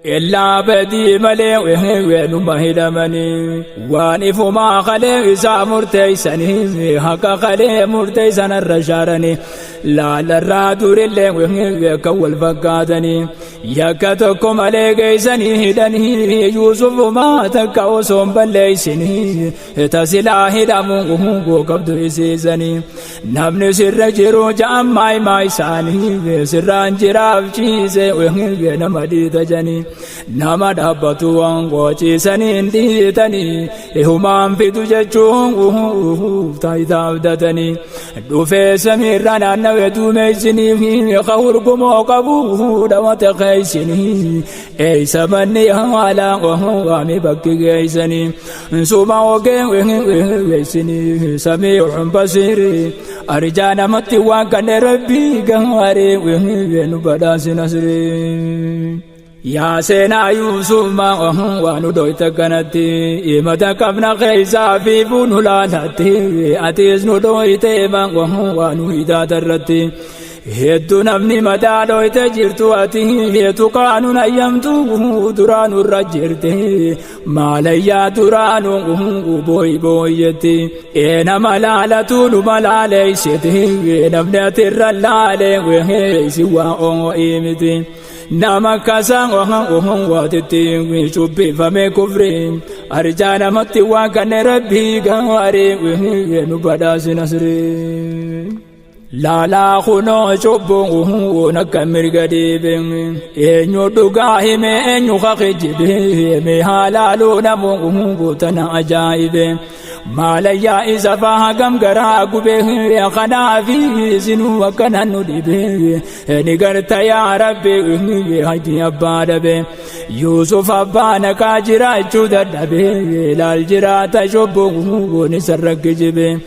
إلا بدي ملي وين مهدمني وانف ما خلي إسا مرتيسني حقا خلي مرتيسن الرشارني لا للرادور اللي وين كول فقادني يكتكم علي قيسني هدني يوسف ما تكوسهم بليسني تسلا هدمه قبض إسيسني نبني سر جرو جام ماي ساني سران جراف چيزي وين نمدي تجني nama dhabbatu waan qoociisaniin dhiitanii ehumaan fidu jechuun taayitaa abdatanii dhufee samiirra naannawee duumessiniif qawurgumoo qabu dhamate keeysinii eeysa manni haalaa waami bakki geeysanii suma ogeen weessinii samii basiiri arjaa namatti waan kanne rabbii gaaree nu badhaasina siree يا سينا يوسف ما وانو دويتا كانتي إمتا كفنا خيسا في بونو لالتي أتيز نو دويتا ما وانو إدا ترتي هدو نبني مدى دويتا جرتو أتي هدو قانون أيامتو درانو رجرتي ماليا درانو بوي بويتي إنا ملالتو نملالي ستي نبني ترلالي وهي سوا إيمتي nama kasang watiti wishubi fame kufri arjana mati wakane rabbi gawari nu badasi nasri lala khuno chubu nakamir gadibe enyo duga hime enyo khajibe me halalu namu tana ajaibe malaya isafa gam gara gube ya khana fi sinu wakana nudibe nigarta ya rabbi hadi abadabe yusuf abana kajira chudadabe lal jirata chubu ni sarrakijibe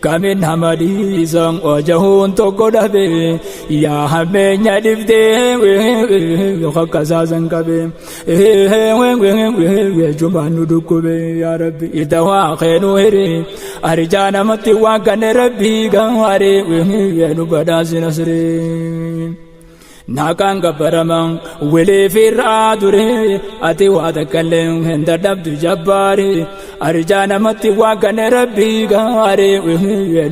kamin hamadi sang ojahun to godabe ya hamenya difte khakaza zangabe jumanu dukube ya rabbi idawa khenu hiri arjana mati wa kan rabbi gaware nu badasi nasri nakanga paramang wele firadure ati wada kalem henda dabdu jabbari arjana mati wagan rabbi gare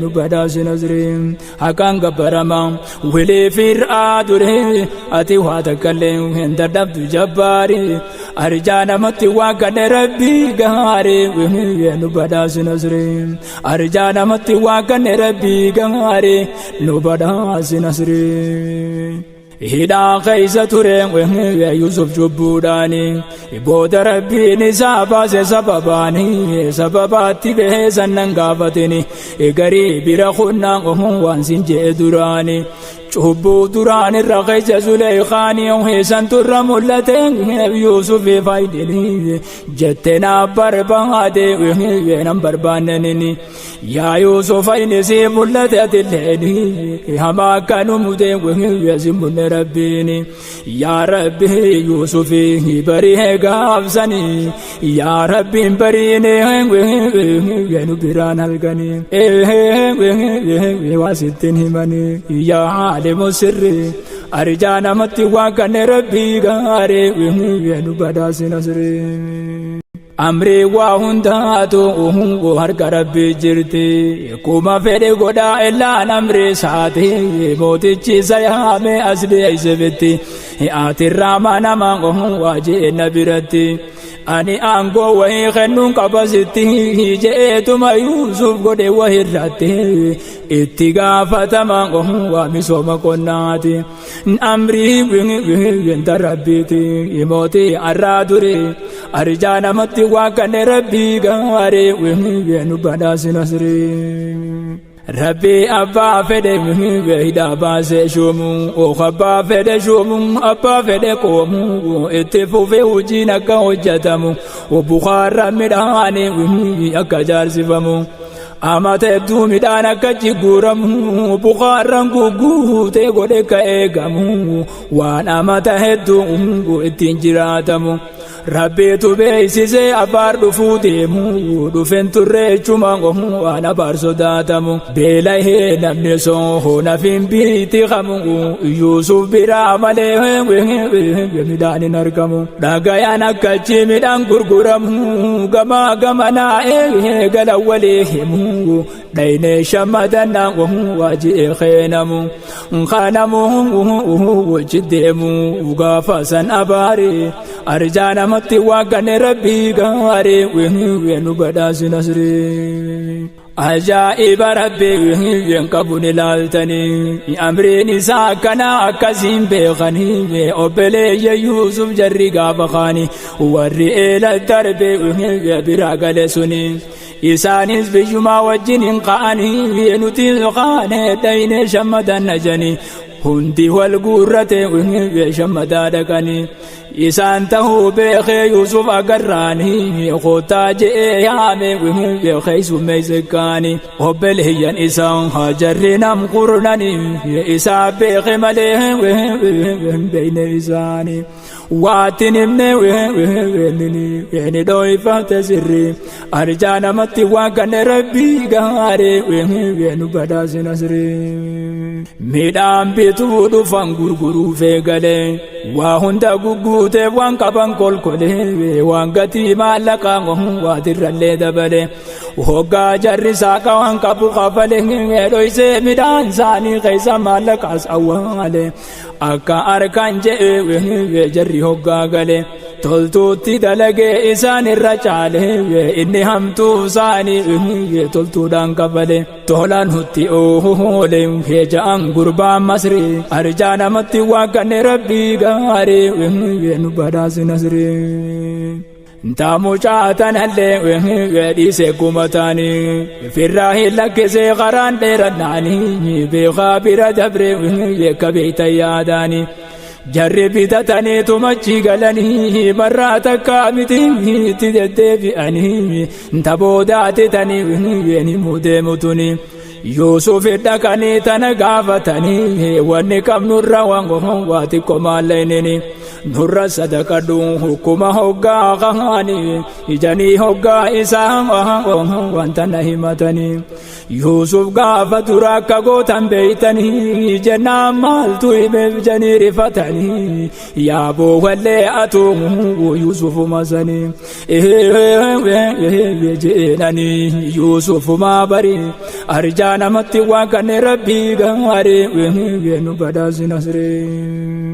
nu badasi nazrim akanga paramang wele firadure ati wada kalem henda dabdu jabbari arjana mati wagan rabbi gare nu badasi nazrim arjana mati wagan rabbi gare nu badasi nazrim هدا خيسة ترين يوسف جبوداني بود ربي نسابا سبباني سبباتي به سننغافتني غريب رخنا وانسين جدراني شبو دران الرقيس زليخاني وحسن ترملتين يوسف فايدني جتنا بربادي وينم بربانني يا يوسف نسي ملتت الليني هما كانوا مدين ويزمون ربيني يا ربي يوسف بريه غافزني يا ربي بريني وينبران الغني واسطين هماني يا عالم سري أرجانا متي واكن ربي غاري وينو بداسي نصري أمري واهنداتو وهرك ربي جرتي كوما فيدي غدا إلا نمري ساتي موتي چيزا يامي أسلي أيسبتي آتي راما نمان واجي نبرتي ani ango wahi khenun kabasiti jeetuma yusuf gode wahi rate ittigaafata mango wa misoma konnati amri win darabiti imoti aradure arjana matti wa kan rabbi gare win badasi nasri ربي أبا فدي وهيدا باسي شومو وخبا فدي شومو أبا فدي قومو اتفو في وجينك وجتمو وبخار مداني وهي أكجار سفمو أما تبدو مدانك جيغورمو بخار غوغو تيغودك إيغامو وانا ما تهدو اتنجراتمو rabbiitu beeksisee abaar dhufuu deemu dhufen turree cumango waan abaar sodaatamu beelahee namni soo nafin biitti qabu Yuusuf biraa malee midhaan hin argamu dhagayaan akkachi midhaan gurguramu gamaa gamanaa eegala walii himu dhaynee shammadannaa waajjii keenamu kanamu wajji deemu gaafa san abaari arjaa namatti waaqane rabbii gaarii weenu badhaasi nasrii ajaa'iba rabbii qabuun ilaaltanii amriin isaa akkana akkasiin beekanii obboleeyya Yuusuf jarri gaafa kaanii warri eela darbee biraa gale suni isaanis biyyumaa wajjin hin ka'anii nuti kaanee dhaynee shammadanna janii hundi wal guurrate shammadaa dhaqanii isaan tahuu beekee Yuusuf agarraanii kootaa je'ee yaame beekee summeeyse kaanii obboleeyyan isaan hajarri nam qurnanii isaa beekee malee beeyne isaanii waatin himne weeni dhoyfate sirri arjaa namatti waaqane rabbii gaarii weenu badhaasi nasrii midhaan bituu dhufan gurguruu feegalee waa hunda gugguutee waan qaban kolkolee waan gatii maallaqaa waatirrallee dabale hoggaa jarri saaqa waan qabu qabalee dhoysee midhaan isaanii keessa maallaqaas awwaale akka arkaan je'ee jarri hoggaa gale toltuutti dalagee isaan irra caale inni hamtuu isaanii toltuudhaan qabale tolaan hutti oole ja'an gurbaan masrii arjaa namatti waaqane rabbii gaarii nu badhaasi nasrii Ntaamu caatanallee dhiise kumataanii firraa hin lakkisee qaraan dheerannaanii beekaa bira dabre akka beeytan yaadaanii jarri bitatanii tumachi galanii marraa takka miti itti deddeebi'anii taboodaatitanii ni mudeemutuni Yuusuf dhaqanii tana gaafatanii wanni qabnurra waa xiqqoo maalleynini nurra sadaqadhu hukkuma hoggaa qahaanii ijanii hoggaa isaa wanta na himatanii Yuusuf gaafa dura akka gootan beeytanii jennaan maaltu himeef janii rifatanii yaaboo wallee atuu Yuusufuma sanii jeenanii Yuusufuma barii arjaa namatti waaqane rabbii gaarii nu badhaasi nasrii